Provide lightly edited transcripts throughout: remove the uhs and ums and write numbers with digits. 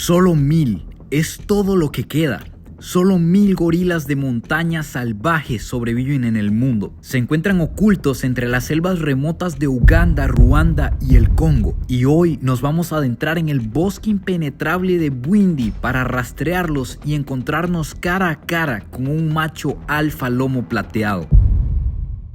Solo 1000 es todo lo que queda. Solo 1000 gorilas de montaña salvajes sobreviven en el mundo. Se encuentran ocultos entre las selvas remotas de Uganda, Ruanda y el Congo. Y hoy nos vamos a adentrar en el bosque impenetrable de Bwindi para rastrearlos y encontrarnos cara a cara con un macho alfa lomo plateado.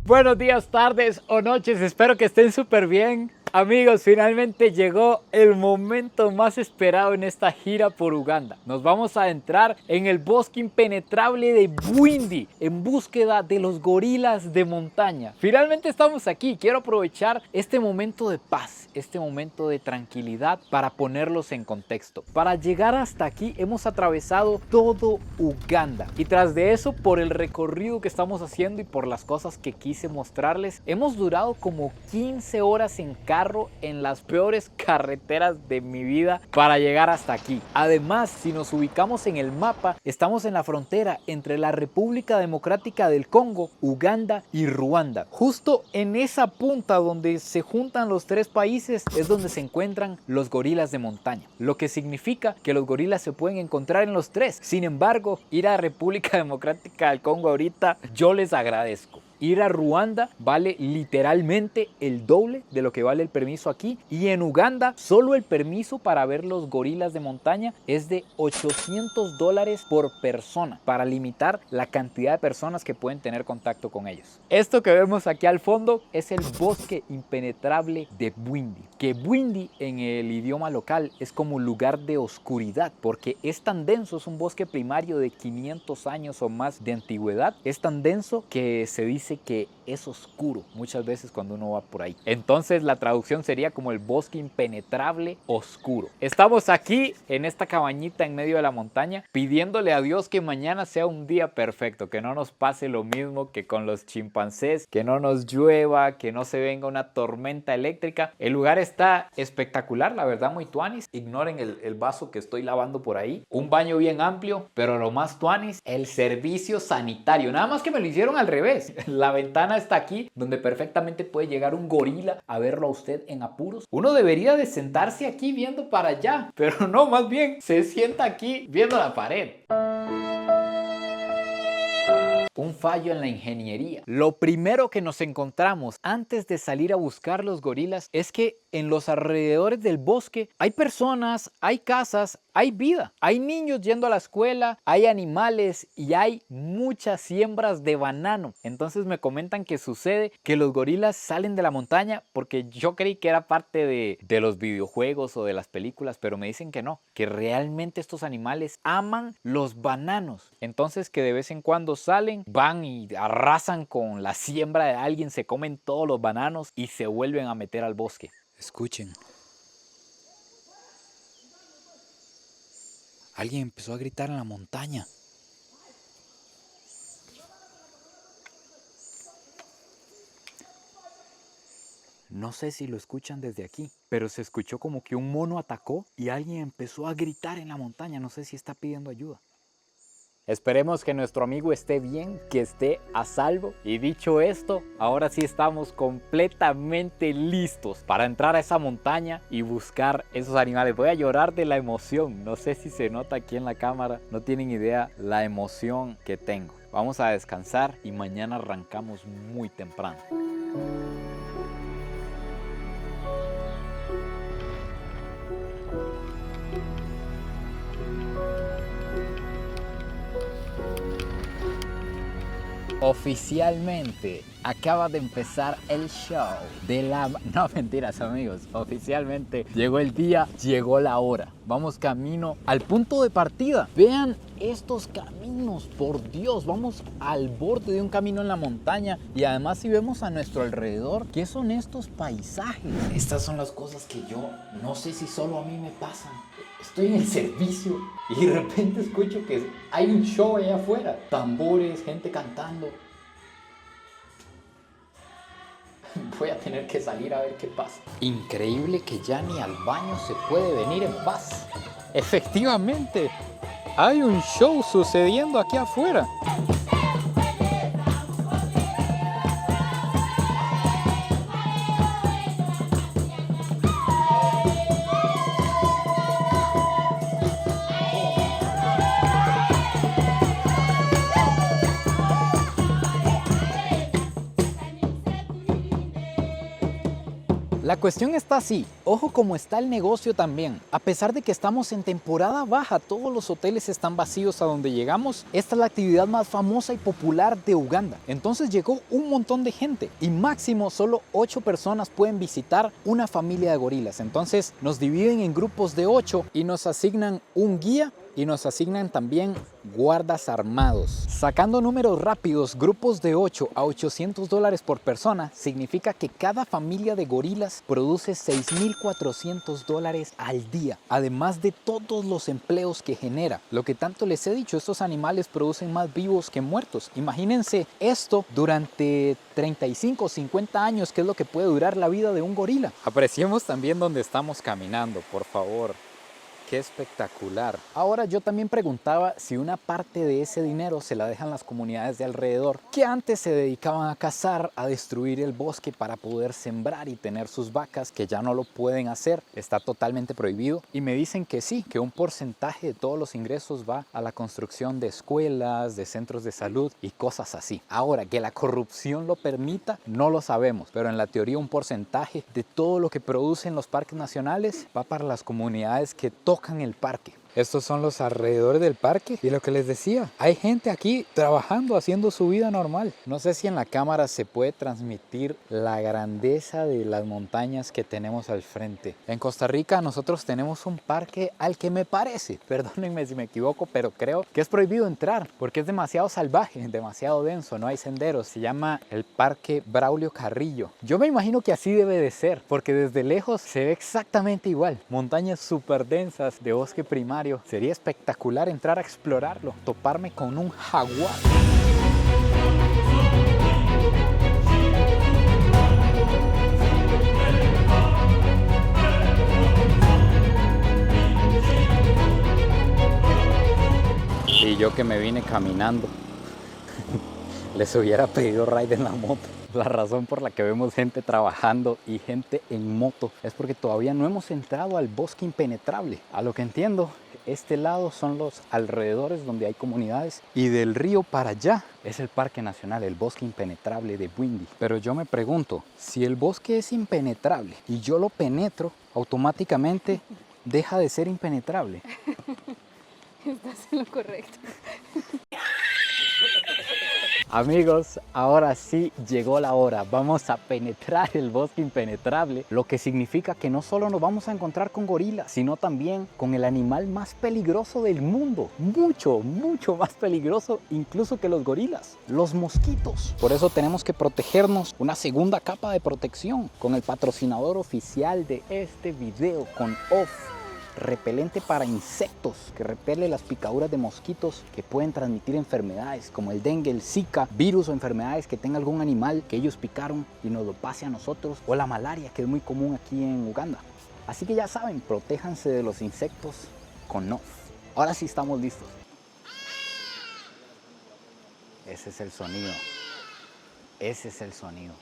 Buenos días, tardes o noches, espero que estén súper bien. Amigos, finalmente llegó el momento más esperado en esta gira por Uganda. Nos vamos a adentrar en el bosque impenetrable de Bwindi en búsqueda de los gorilas de montaña. Finalmente estamos aquí. Quiero aprovechar este momento de paz, este momento de tranquilidad para ponerlos en contexto. Para llegar hasta aquí hemos atravesado todo Uganda y tras de eso, por el recorrido que estamos haciendo y por las cosas que quise mostrarles, hemos durado como 15 horas en carro en las peores carreteras de mi vida para llegar hasta aquí. Además, si nos ubicamos en el mapa, estamos en la frontera entre la República Democrática del Congo, Uganda y Ruanda. Justo en esa punta donde se juntan los tres países es donde se encuentran los gorilas de montaña, lo que significa que los gorilas se pueden encontrar en los tres. Sin embargo, ir a República Democrática del Congo ahorita yo les agradezco. Ir a Ruanda vale literalmente el doble de lo que vale el permiso aquí, y en Uganda solo el permiso para ver los gorilas de montaña es de $800 por persona para limitar la cantidad de personas que pueden tener contacto con ellos. Esto que vemos aquí al fondo es el bosque impenetrable de Bwindi, que Bwindi en el idioma local es como lugar de oscuridad porque es tan denso, es un bosque primario de 500 años o más de antigüedad, es tan denso que se dice que es oscuro muchas veces cuando uno va por ahí. Entonces la traducción sería como el bosque impenetrable oscuro. Estamos aquí en esta cabañita en medio de la montaña pidiéndole a Dios que mañana sea un día perfecto, que no nos pase lo mismo que con los chimpancés, que no nos llueva, que no se venga una tormenta eléctrica. El lugar está espectacular, la verdad, muy tuanis. Ignoren el vaso que estoy lavando por ahí. Un baño bien amplio, pero lo más tuanis, el servicio sanitario. Nada más que me lo hicieron al revés. La ventana está aquí, donde perfectamente puede llegar un gorila a verlo a usted en apuros. Uno debería de sentarse aquí viendo para allá, pero no, más bien se sienta aquí viendo la pared. Un fallo en la ingeniería. Lo primero que nos encontramos antes de salir a buscar los gorilas es que en los alrededores del bosque hay personas, hay casas, hay vida. Hay niños yendo a la escuela, hay animales y hay muchas siembras de banano. Entonces me comentan que sucede que los gorilas salen de la montaña porque yo creí que era parte de los videojuegos o de las películas, pero me dicen que no, que realmente estos animales aman los bananos. Entonces que de vez en cuando salen, van y arrasan con la siembra de alguien, se comen todos los bananos y se vuelven a meter al bosque. Escuchen. Alguien empezó a gritar en la montaña. No sé si lo escuchan desde aquí, pero se escuchó como que un mono atacó y alguien empezó a gritar en la montaña. No sé si está pidiendo ayuda. Esperemos que nuestro amigo esté bien, que esté a salvo. Y dicho esto, ahora sí estamos completamente listos para entrar a esa montaña y buscar esos animales. Voy a llorar de la emoción. No sé si se nota aquí en la cámara. No tienen idea la emoción que tengo. Vamos a descansar y mañana arrancamos muy temprano. Oficialmente acaba de empezar el show de la... No, mentiras, amigos. Oficialmente llegó el día, llegó la hora. Vamos camino al punto de partida. Vean estos caminos, por Dios. Vamos al borde de un camino en la montaña. Y además si vemos a nuestro alrededor, ¿qué son estos paisajes? Estas son las cosas que yo no sé si solo a mí me pasan. Estoy en el servicio y de repente escucho que hay un show allá afuera. Tambores, gente cantando. Voy a tener que salir a ver qué pasa. Increíble que ya ni al baño se puede venir en paz. Efectivamente, hay un show sucediendo aquí afuera. La cuestión está así, ojo cómo está el negocio también. A pesar de que estamos en temporada baja, todos los hoteles están vacíos a donde llegamos. Esta es la actividad más famosa y popular de Uganda. Entonces llegó un montón de gente y máximo solo 8 personas pueden visitar una familia de gorilas. Entonces nos dividen en grupos de 8 y nos asignan un guía y nos asignan también guardas armados. Sacando números rápidos, grupos de 8 a $800 por persona significa que cada familia de gorilas produce $6,400 al día, además de todos los empleos que genera. Lo que tanto les he dicho, estos animales producen más vivos que muertos. Imagínense esto durante 35 o 50 años, que es lo que puede durar la vida de un gorila. Apreciemos también donde estamos caminando, por favor. ¡Qué espectacular! Ahora yo también preguntaba si una parte de ese dinero se la dejan las comunidades de alrededor, que antes se dedicaban a cazar, a destruir el bosque para poder sembrar y tener sus vacas, que ya no lo pueden hacer, está totalmente prohibido. Y me dicen que sí, que un porcentaje de todos los ingresos va a la construcción de escuelas, de centros de salud y cosas así. Ahora, que la corrupción lo permita, no lo sabemos, pero en la teoría un porcentaje de todo lo que producen los parques nacionales va para las comunidades que tocan el parque. Estos son los alrededores del parque y lo que les decía, hay gente aquí trabajando, haciendo su vida normal. No sé si en la cámara se puede transmitir la grandeza de las montañas que tenemos al frente. En Costa Rica nosotros tenemos un parque al que me parece, perdónenme si me equivoco, pero creo que es prohibido entrar porque es demasiado salvaje, demasiado denso, no hay senderos. Se llama el Parque Braulio Carrillo. Yo me imagino que así debe de ser, porque desde lejos se ve exactamente igual. Montañas súper densas de bosque primario. Sería espectacular entrar a explorarlo, toparme con un jaguar. Y yo que me vine caminando, les hubiera pedido ride en la moto. La razón por la que vemos gente trabajando y gente en moto es porque todavía no hemos entrado al bosque impenetrable. A lo que entiendo, este lado son los alrededores donde hay comunidades y del río para allá es el Parque Nacional, el bosque impenetrable de Bwindi. Pero yo me pregunto, si el bosque es impenetrable y yo lo penetro, automáticamente deja de ser impenetrable. Estás en lo correcto. Amigos, ahora sí llegó la hora. Vamos a penetrar el bosque impenetrable, lo que significa que no solo nos vamos a encontrar con gorilas, sino también con el animal más peligroso del mundo. Mucho, mucho más peligroso incluso que los gorilas, los mosquitos. Por eso tenemos que protegernos, una segunda capa de protección con el patrocinador oficial de este video, con Off. Repelente para insectos que repele las picaduras de mosquitos que pueden transmitir enfermedades como el dengue, el zika, virus o enfermedades que tenga algún animal que ellos picaron y nos lo pase a nosotros, o la malaria, que es muy común aquí en Uganda. Así que ya saben, protéjanse de los insectos con Off. Ahora sí estamos listos. Ese es el sonido. Ese es el sonido.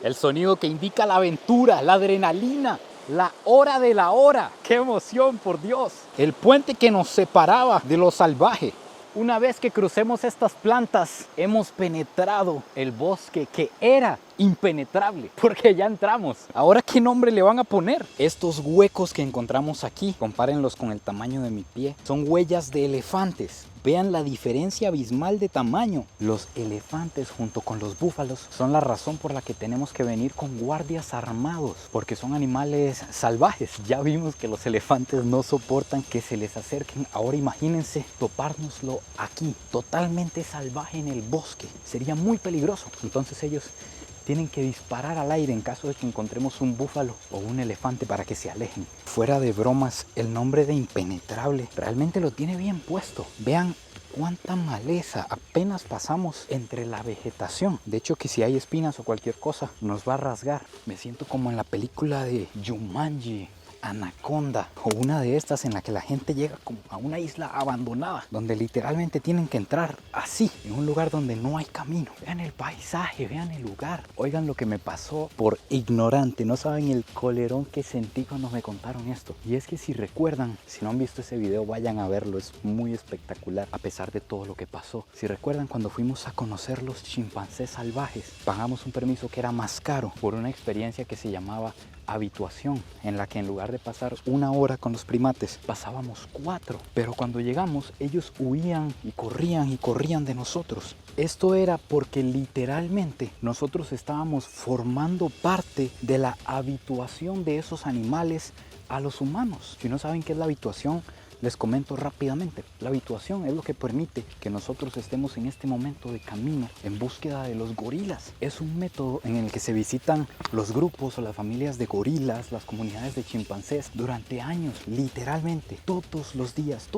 El sonido que indica la aventura, la adrenalina. La hora de la hora. ¡Qué emoción, por Dios! El puente que nos separaba de lo salvaje. Una vez que crucemos estas plantas, hemos penetrado el bosque que era impenetrable, porque ya entramos. Ahora, ¿qué nombre le van a poner? Estos huecos que encontramos aquí, compárenlos con el tamaño de mi pie, son huellas de elefantes. Vean la diferencia abismal de tamaño. Los elefantes junto con los búfalos son la razón por la que tenemos que venir con guardias armados, porque son animales salvajes. Ya vimos que los elefantes no soportan que se les acerquen. Ahora imagínense topárnoslo aquí, totalmente salvaje en el bosque. Sería muy peligroso. Entonces ellos tienen que disparar al aire en caso de que encontremos un búfalo o un elefante para que se alejen. Fuera de bromas, el nombre de impenetrable realmente lo tiene bien puesto. Vean cuánta maleza, apenas pasamos entre la vegetación. De hecho, que si hay espinas o cualquier cosa nos va a rasgar. Me siento como en la película de Jumanji. anaconda o una de estas en la que la gente llega como a una isla abandonada, donde literalmente tienen que entrar así, en un lugar donde no hay camino. Vean el paisaje, vean el lugar. Oigan lo que me pasó por ignorante. No saben el colerón que sentí cuando me contaron esto. Y es que si recuerdan, si no han visto ese video, vayan a verlo. Es muy espectacular a pesar de todo lo que pasó. Si recuerdan, cuando fuimos a conocer los chimpancés salvajes, pagamos un permiso que era más caro por una experiencia que se llamaba habituación, en la que en lugar de pasar 1 hora con los primates, pasábamos 4. Pero cuando llegamos, ellos huían y corrían de nosotros. Esto era porque literalmente nosotros estábamos formando parte de la habituación de esos animales a los humanos. Si no saben qué es la habituación, les comento rápidamente. La habituación es lo que permite que nosotros estemos en este momento de camino en búsqueda de los gorilas. Es un método en el que se visitan los grupos o las familias de gorilas, las comunidades de chimpancés durante años, literalmente. Todos los días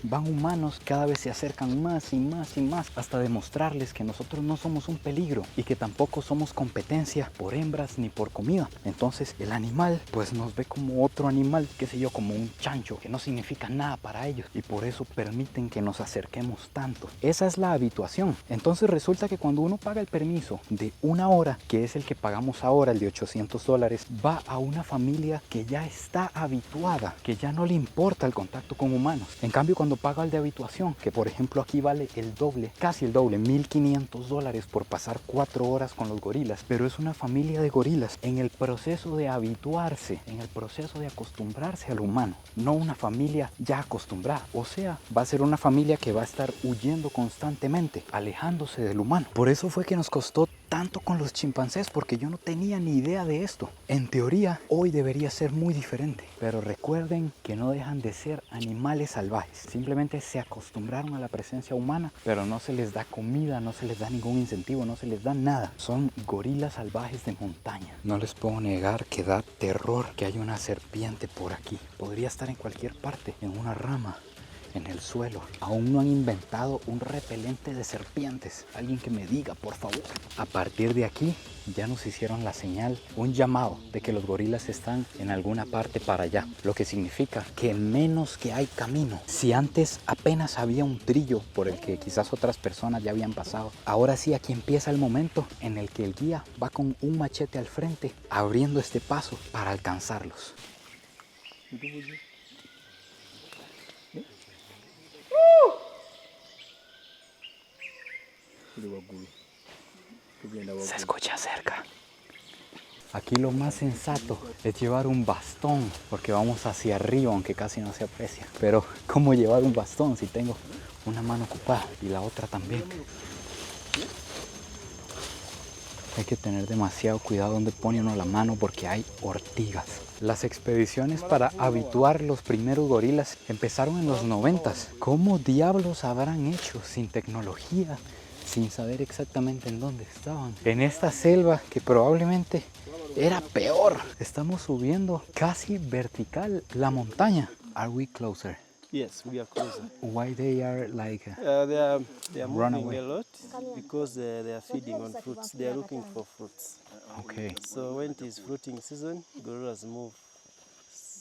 van humanos, cada vez se acercan más y más y más hasta demostrarles que nosotros no somos un peligro y que tampoco somos competencia por hembras ni por comida. Entonces el animal pues nos ve como otro animal, qué sé yo, como un chancho que no significa nada para ellos y por eso permiten que nos acerquemos tanto. Esa es la habituación. Entonces resulta que cuando uno paga el permiso de 1 hora, que es el que pagamos ahora, el de $800, va a una familia que ya está habituada, que ya no le importa el contacto con humanos. En cambio, cuando paga el de habituación, que por ejemplo aquí vale el doble, casi el doble, $1,500 por pasar 4 horas con los gorilas, pero es una familia de gorilas en el proceso de habituarse, en el proceso de acostumbrarse al humano, no una familia ya acostumbrada. O sea, va a ser una familia que va a estar huyendo constantemente, alejándose del humano. Por eso fue que nos costó tanto con los chimpancés, porque yo no tenía ni idea de esto. En teoría, hoy debería ser muy diferente, pero recuerden que no dejan de ser animales salvajes. Simplemente se acostumbraron a la presencia humana, pero no se les da comida, no se les da ningún incentivo, no se les da nada. Son gorilas salvajes de montaña. No les puedo negar que da terror que haya una serpiente por aquí. Podría estar en cualquier parte, en una rama, en el suelo. Aún no han inventado un repelente de serpientes. Alguien que me diga, por favor. A partir de aquí ya nos hicieron la señal, un llamado de que los gorilas están en alguna parte para allá, lo que significa que menos que hay camino. Si antes apenas había un trillo por el que quizás otras personas ya habían pasado, ahora sí aquí empieza el momento en el que el guía va con un machete al frente abriendo este paso para alcanzarlos. Se escucha cerca. Aquí lo más sensato es llevar un bastón, porque vamos hacia arriba, aunque casi no se aprecia. Pero ¿cómo llevar un bastón si tengo una mano ocupada y la otra también? Hay que tener demasiado cuidado donde pone uno la mano porque hay ortigas. Las expediciones para habituar los primeros gorilas empezaron en los 90s. ¿Cómo diablos habrán hecho sin tecnología, sin saber exactamente en dónde estaban? En esta selva que probablemente era peor. Estamos subiendo casi vertical la montaña. Are we closer? Yes, we are closer. Why they are like They are Run moving away. a lot because they are feeding on fruits. They are looking for fruits. okay. So when it is fruiting season, gorillas move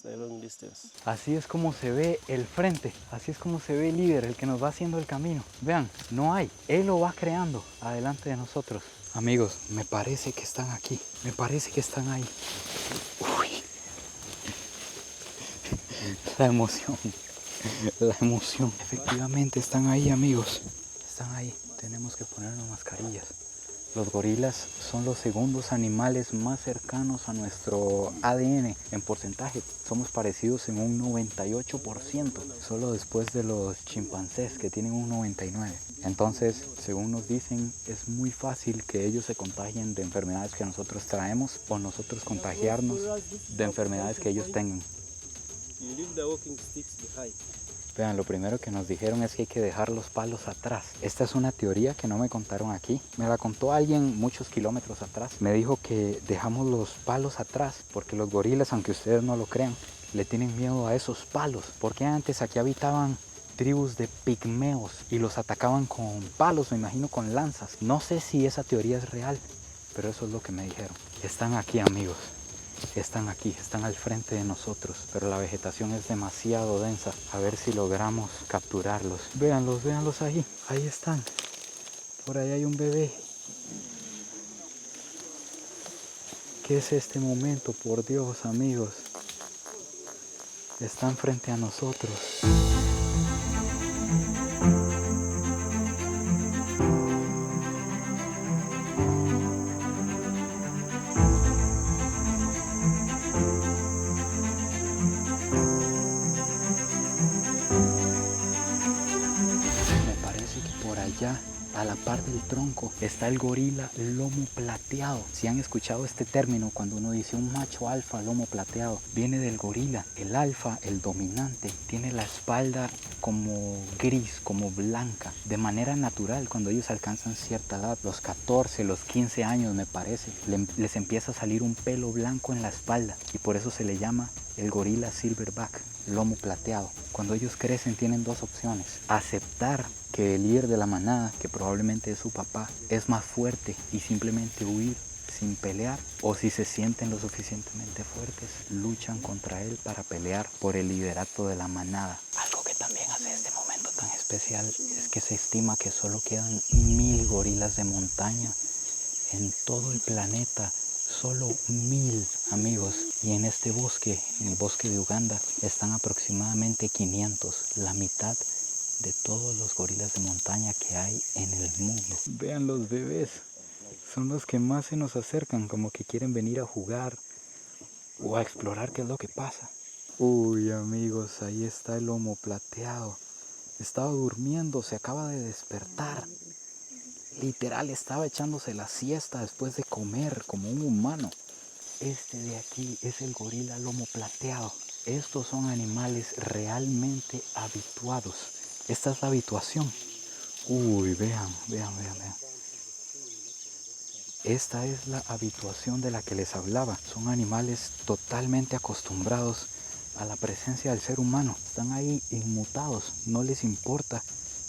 a long distance. Así es como se ve el frente, así es como se ve el líder, el que nos va haciendo el camino. Vean, no hay, él lo va creando adelante de nosotros. Amigos, me parece que están aquí, me parece que están ahí. Uy. La emoción, la emoción. Efectivamente están ahí, amigos, están ahí. Tenemos que ponernos mascarillas. Los gorilas son los segundos animales más cercanos a nuestro ADN en porcentaje. Somos parecidos en un 98%, solo después de los chimpancés que tienen un 99%. Entonces, según nos dicen, es muy fácil que ellos se contagien de enfermedades que nosotros traemos o nosotros contagiarnos de enfermedades que ellos tengan. You leave the walking sticks behind. Vean, lo primero que nos dijeron es que hay que dejar los palos atrás. Esta es una teoría que no me contaron aquí. Me la contó alguien muchos kilómetros atrás. Me dijo que dejamos los palos atrás porque los gorilas, aunque ustedes no lo crean, le tienen miedo a esos palos. Porque antes aquí habitaban tribus de pigmeos y los atacaban con palos, me imagino con lanzas. No sé si esa teoría es real, pero eso es lo que me dijeron. Están aquí, amigos. Están aquí, están al frente de nosotros, pero la vegetación es demasiado densa. A ver si logramos capturarlos. Véanlos, véanlos ahí. Ahí están. Por ahí hay un bebé. ¿Qué es este momento? Por Dios, amigos. Están frente a nosotros. Me parece que por allá, a la par del tronco, está el gorila lomo plateado. Si han escuchado este término, cuando uno dice un macho alfa lomo plateado, viene del gorila. El alfa, el dominante, tiene la espalda como gris, como blanca, de manera natural. Cuando ellos alcanzan cierta edad, los 14, los 15 años me parece, les empieza a salir un pelo blanco en la espalda y por eso se le llama el gorila silverback, lomo plateado. Cuando ellos crecen tienen dos opciones: aceptar que el líder de la manada, que probablemente es su papá, es más fuerte y simplemente huir sin pelear, o si se sienten lo suficientemente fuertes, luchan contra él para pelear por el liderato de la manada. Algo que también hace este momento tan especial es que se estima que solo quedan 1000 gorilas de montaña en todo el planeta. Solo 1000, amigos, y en este bosque, en el bosque de Uganda, están aproximadamente 500, la mitad de todos los gorilas de montaña que hay en el mundo. Vean los bebés, son los que más se nos acercan, como que quieren venir a jugar o a explorar qué es lo que pasa. Uy, amigos, ahí está el lomo plateado. Estaba durmiendo, se acaba de despertar. Literal, estaba echándose la siesta después de comer como un humano. Este de aquí es el gorila lomo plateado. Estos son animales realmente habituados. Esta es la habituación. Uy, vean. Esta es la habituación de la que les hablaba. Son animales totalmente acostumbrados a la presencia del ser humano. Están ahí inmutados. No les importa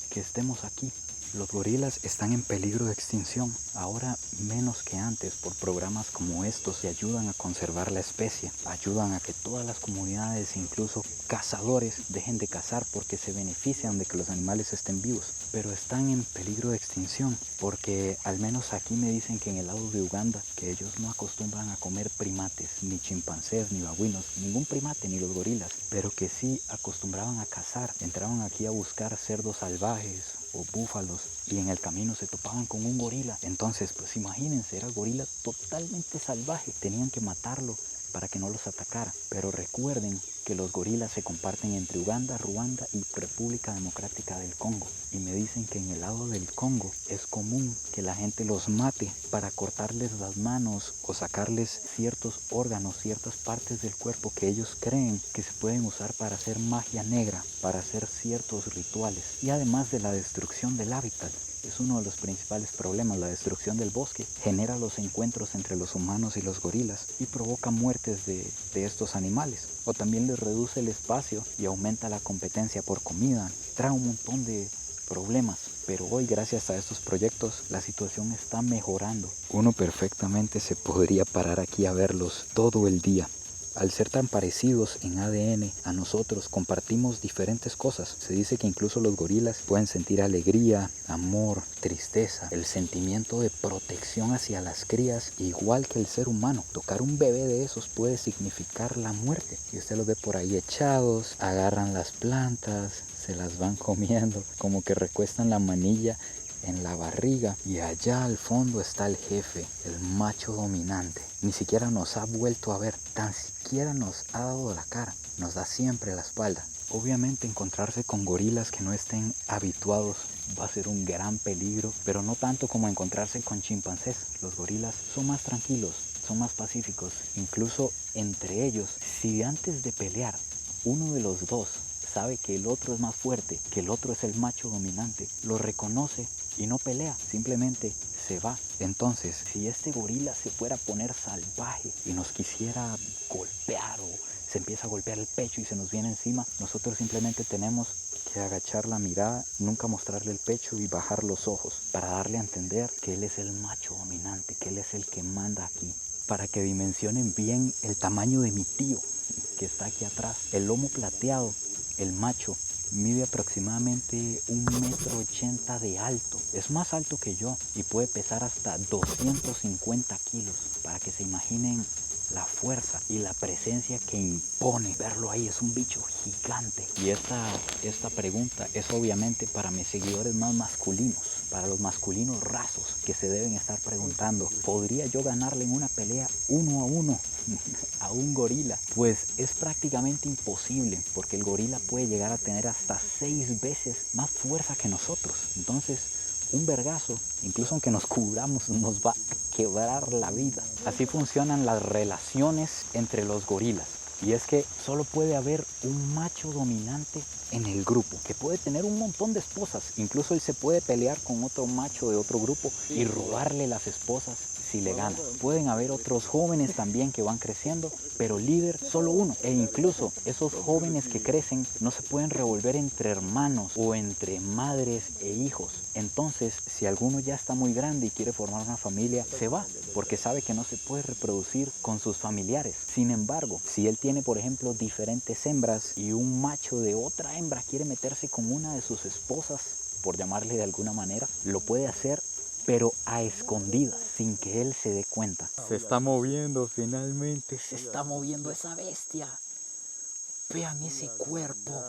que estemos aquí. Los gorilas están en peligro de extinción, ahora menos que antes, por programas como estos que ayudan a conservar la especie, ayudan a que todas las comunidades, incluso cazadores, dejen de cazar porque se benefician de que los animales estén vivos, pero están en peligro de extinción porque al menos aquí me dicen que en el lado de Uganda, que ellos no acostumbran a comer primates, ni chimpancés, ni babuinos, ningún primate, ni los gorilas, pero que sí acostumbraban a cazar, entraban aquí a buscar cerdos salvajes o búfalos y en el camino se topaban con un gorila. Entonces, pues imagínense, era gorila totalmente salvaje, tenían que matarlo para que no los atacara. Pero recuerden que los gorilas se comparten entre Uganda, Ruanda y República Democrática del Congo. Y me dicen que en el lado del Congo es común que la gente los mate para cortarles las manos o sacarles ciertos órganos, ciertas partes del cuerpo que ellos creen que se pueden usar para hacer magia negra, para hacer ciertos rituales. Y además de la destrucción del hábitat, es uno de los principales problemas. La destrucción del bosque genera los encuentros entre los humanos y los gorilas y provoca muertes de estos animales. O también les reduce el espacio y aumenta la competencia por comida. Trae un montón de problemas. Pero hoy, gracias a estos proyectos, la situación está mejorando. Uno perfectamente se podría parar aquí a verlos todo el día. Al ser tan parecidos en ADN a nosotros, compartimos diferentes cosas. Se dice que incluso los gorilas pueden sentir alegría, amor, tristeza, el sentimiento de protección hacia las crías, igual que el ser humano. Tocar un bebé de esos puede significar la muerte. Y usted los ve por ahí echados, agarran las plantas, se las van comiendo, como que recuestan la manilla en la barriga, y allá al fondo está el jefe, el macho dominante. Ni siquiera nos ha vuelto a ver, tan siquiera nos ha dado la cara, nos da siempre la espalda. Obviamente encontrarse con gorilas que no estén habituados va a ser un gran peligro, pero no tanto como encontrarse con chimpancés. Los gorilas son más tranquilos, son más pacíficos, incluso entre ellos. Si antes de pelear uno de los dos sabe que el otro es más fuerte, que el otro es el macho dominante, lo reconoce y no pelea, simplemente se va. Entonces, si este gorila se fuera a poner salvaje y nos quisiera golpear o se empieza a golpear el pecho y se nos viene encima, nosotros simplemente tenemos que agachar la mirada, nunca mostrarle el pecho y bajar los ojos para darle a entender que él es el macho dominante, que él es el que manda aquí. para que dimensionen bien el tamaño de mi tío que está aquí atrás. El lomo plateado, el macho, mide aproximadamente 1,80 m de alto. Es más alto que yo y puede pesar hasta 250 kilos. Para que se imaginen la fuerza y la presencia que impone verlo ahí. Es un bicho gigante. Y esta pregunta es obviamente para mis seguidores más masculinos, para los masculinos rasos que se deben estar preguntando: ¿podría yo ganarle en una pelea 1 a 1 a un gorila? Pues es prácticamente imposible, porque el gorila puede llegar a tener hasta 6 veces más fuerza que nosotros. Entonces, un vergazo, incluso aunque nos cubramos, nos va a quebrar la vida. Así funcionan las relaciones entre los gorilas. Y es que solo puede haber un macho dominante en el grupo, que puede tener un montón de esposas. Incluso él se puede pelear con otro macho de otro grupo y robarle las esposas si le gana. Pueden haber otros jóvenes también que van creciendo, pero líder solo uno. E incluso esos jóvenes que crecen no se pueden revolver entre hermanos o entre madres e hijos. Entonces, si alguno ya está muy grande y quiere formar una familia, se va, porque sabe que no se puede reproducir con sus familiares. Sin embargo, si él tiene, por ejemplo, diferentes hembras y un macho de otra hembra quiere meterse con una de sus esposas, por llamarle de alguna manera, lo puede hacer, pero a escondidas, sin que él se dé cuenta. Se está moviendo finalmente, se está moviendo esa bestia. Vean ese cuerpo.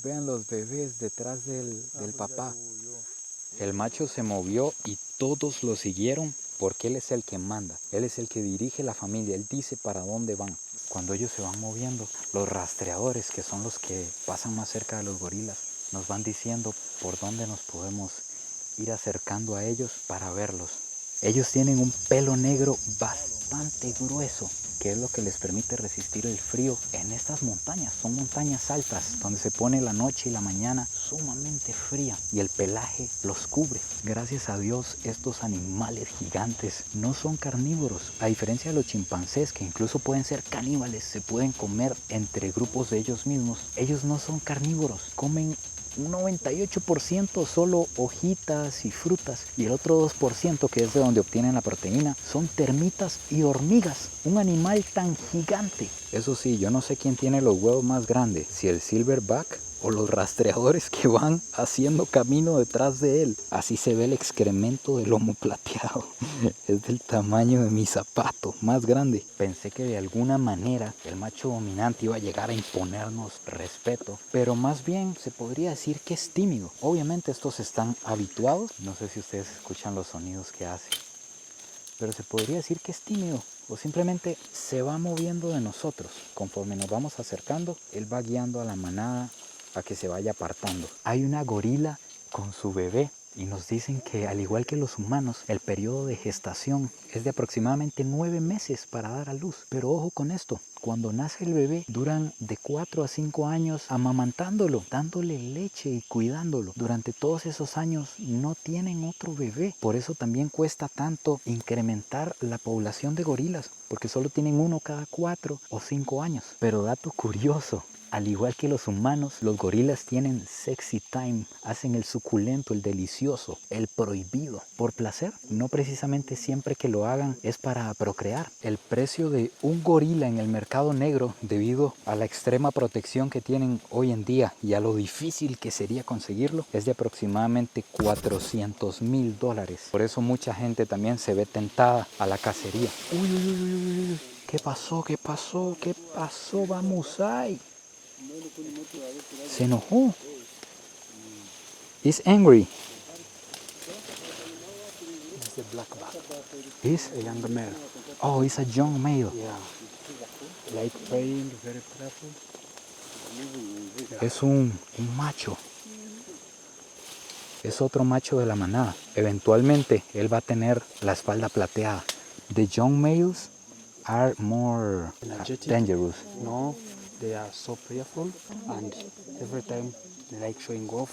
Vean los bebés detrás del papá. El macho se movió y todos lo siguieron porque él es el que manda. Él es el que dirige la familia. Él dice para dónde van. Cuando ellos se van moviendo, los rastreadores, que son los que pasan más cerca de los gorilas, nos van diciendo por dónde nos podemos ir acercando a ellos para verlos. Ellos tienen un pelo negro bastante grueso, que es lo que les permite resistir el frío en estas montañas. Son montañas altas donde se pone la noche y la mañana sumamente fría y el pelaje los cubre. Gracias a Dios, estos animales gigantes no son carnívoros, a diferencia de los chimpancés, que incluso pueden ser caníbales, se pueden comer entre grupos de ellos mismos. Ellos no son carnívoros, comen un 98% solo hojitas y frutas, y el otro 2%, que es de donde obtienen la proteína, son termitas y hormigas. Un animal tan gigante. Eso sí, yo no sé quién tiene los huevos más grandes, si el silverback o los rastreadores que van haciendo camino detrás de él. Así se ve el excremento del lomo plateado. Es del tamaño de mi zapato, más grande. Pensé que de alguna manera el macho dominante iba a llegar a imponernos respeto, pero más bien se podría decir que es tímido. Obviamente estos están habituados. No sé si ustedes escuchan los sonidos que hace, pero se podría decir que es tímido, o simplemente se va moviendo de nosotros. Conforme nos vamos acercando, él va guiando a la manada a que se vaya apartando. Hay una gorila con su bebé y nos dicen que, al igual que los humanos, el periodo de gestación es de aproximadamente 9 meses para dar a luz. Pero ojo con esto: cuando nace el bebé, duran de 4 a 5 años amamantándolo, dándole leche y cuidándolo. Durante todos esos años no tienen otro bebé. Por eso también cuesta tanto incrementar la población de gorilas, porque solo tienen uno cada 4 o 5 años. Pero dato curioso: al igual que los humanos, los gorilas tienen sexy time, hacen el suculento, el delicioso, el prohibido, por placer. No precisamente siempre que lo hagan es para procrear. El precio de un gorila en el mercado negro, debido a la extrema protección que tienen hoy en día y a lo difícil que sería conseguirlo, es de aproximadamente $400,000. Por eso mucha gente también se ve tentada a la cacería. Uy, uy, uy, uy, uy. ¿Qué pasó? ¿Qué pasó? ¿Qué pasó? Vamos ahí. Se enojó. He's angry. It's a black buck, He's a young male. Oh, it's a young male. Yeah. Like praying, very prayerful. Es un macho. Es otro macho de la manada. Eventualmente él va a tener la espalda plateada. The young males are more Energetic. dangerous. No, they are so prayerful, and every time they like showing off,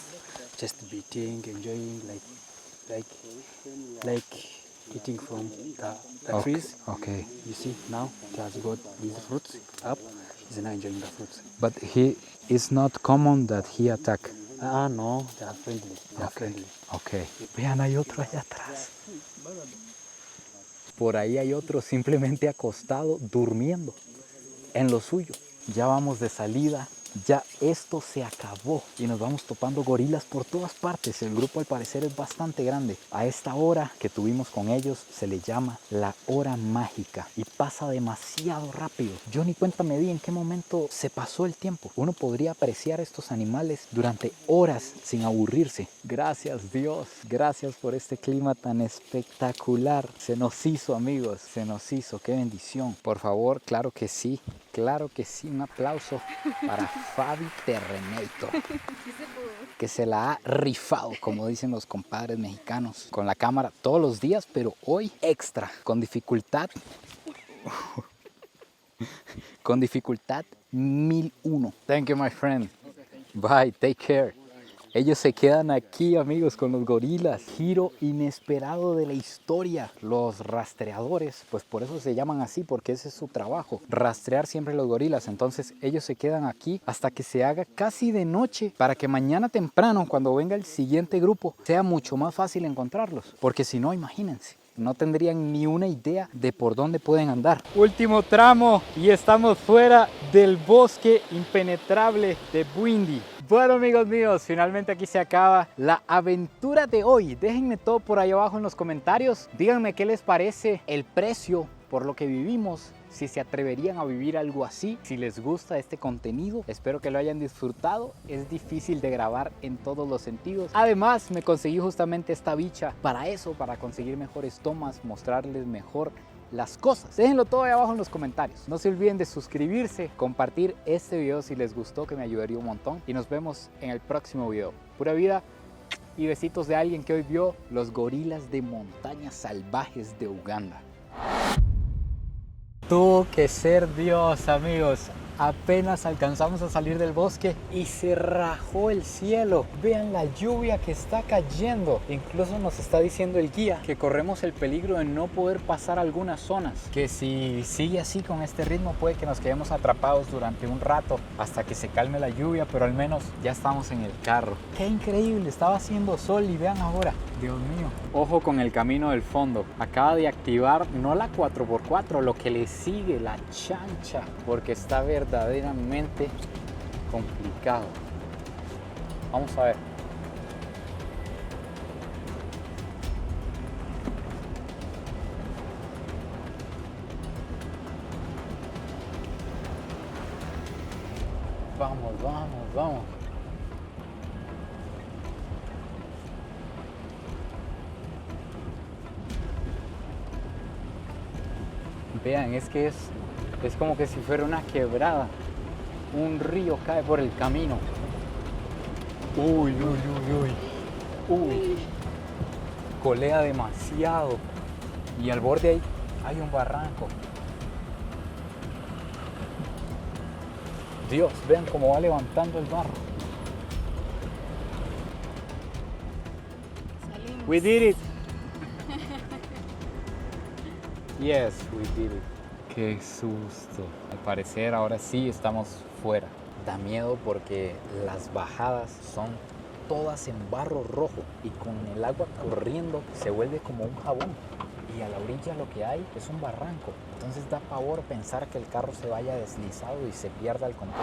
just beating, enjoying, like eating from the Okay. trees. Okay. You see, now he has got these fruits up. He's now enjoying the fruits. But he is not common that he attack. No, they are friendly. They are Okay. friendly. Okay. Vean, hay otro allá atrás. Por ahí hay otro simplemente acostado, durmiendo en lo suyo. Ya vamos de salida. Ya esto se acabó y nos vamos topando gorilas por todas partes. El grupo al parecer es bastante grande. A esta hora que tuvimos con ellos se le llama la hora mágica y pasa demasiado rápido. Yo ni cuenta me di en qué momento se pasó el tiempo. Uno podría apreciar estos animales durante horas sin aburrirse. Gracias Dios, gracias por este clima tan espectacular. Se nos hizo, amigos, se nos hizo. Qué bendición. Por favor, claro que sí, un aplauso para Fabi Terrenator, que se la ha rifado, como dicen los compadres mexicanos, con la cámara todos los días, pero hoy extra, con dificultad 1001. Thank you, my friend. Bye, take care. Ellos se quedan aquí, amigos, con los gorilas. Giro inesperado de la historia. Los rastreadores, pues por eso se llaman así, porque ese es su trabajo. Rastrear siempre los gorilas. Entonces ellos se quedan aquí hasta que se haga casi de noche, para que mañana temprano, cuando venga el siguiente grupo, sea mucho más fácil encontrarlos. Porque si no, imagínense, no tendrían ni una idea de por dónde pueden andar. Último tramo y estamos fuera del bosque impenetrable de Bwindi. Bueno, amigos míos, finalmente aquí se acaba la aventura de hoy. Déjenme todo por ahí abajo en los comentarios. Díganme qué les parece el precio por lo que vivimos, si se atreverían a vivir algo así, si les gusta este contenido. Espero que lo hayan disfrutado. Es difícil de grabar en todos los sentidos. Además, me conseguí justamente esta bicha para eso, para conseguir mejores tomas, mostrarles mejor las cosas. Déjenlo todo ahí abajo en los comentarios. No se olviden de suscribirse, compartir este video si les gustó, que me ayudaría un montón. Y nos vemos en el próximo video. Pura vida y besitos de alguien que hoy vio los gorilas de montañas salvajes de Uganda. Tuvo que ser Dios, amigos. Apenas alcanzamos a salir del bosque y se rajó el cielo. Vean la lluvia que está cayendo. Incluso nos está diciendo el guía que corremos el peligro de no poder pasar algunas zonas. Que si sigue así con este ritmo puede que nos quedemos atrapados durante un rato hasta que se calme la lluvia, pero al menos ya estamos en el carro. ¡Qué increíble! Estaba haciendo sol y vean ahora. Dios mío. Ojo con el camino del fondo. Acaba de activar no la 4x4, lo que le sigue, la chancha, porque está verdaderamente complicado. Vamos a ver. Vamos, vamos, vamos. Vean, es que es como que si fuera una quebrada. Un río cae por el camino. Uy, uy, uy, uy. Uy. Colea demasiado. Y al borde ahí hay un barranco. Dios, vean cómo va levantando el barro. Salimos. We did it. Yes, we did it. Qué susto. Al parecer ahora sí estamos fuera. Da miedo porque las bajadas son todas en barro rojo y con el agua corriendo se vuelve como un jabón. Y a la orilla lo que hay es un barranco. Entonces da pavor pensar que el carro se vaya deslizado y se pierda el control.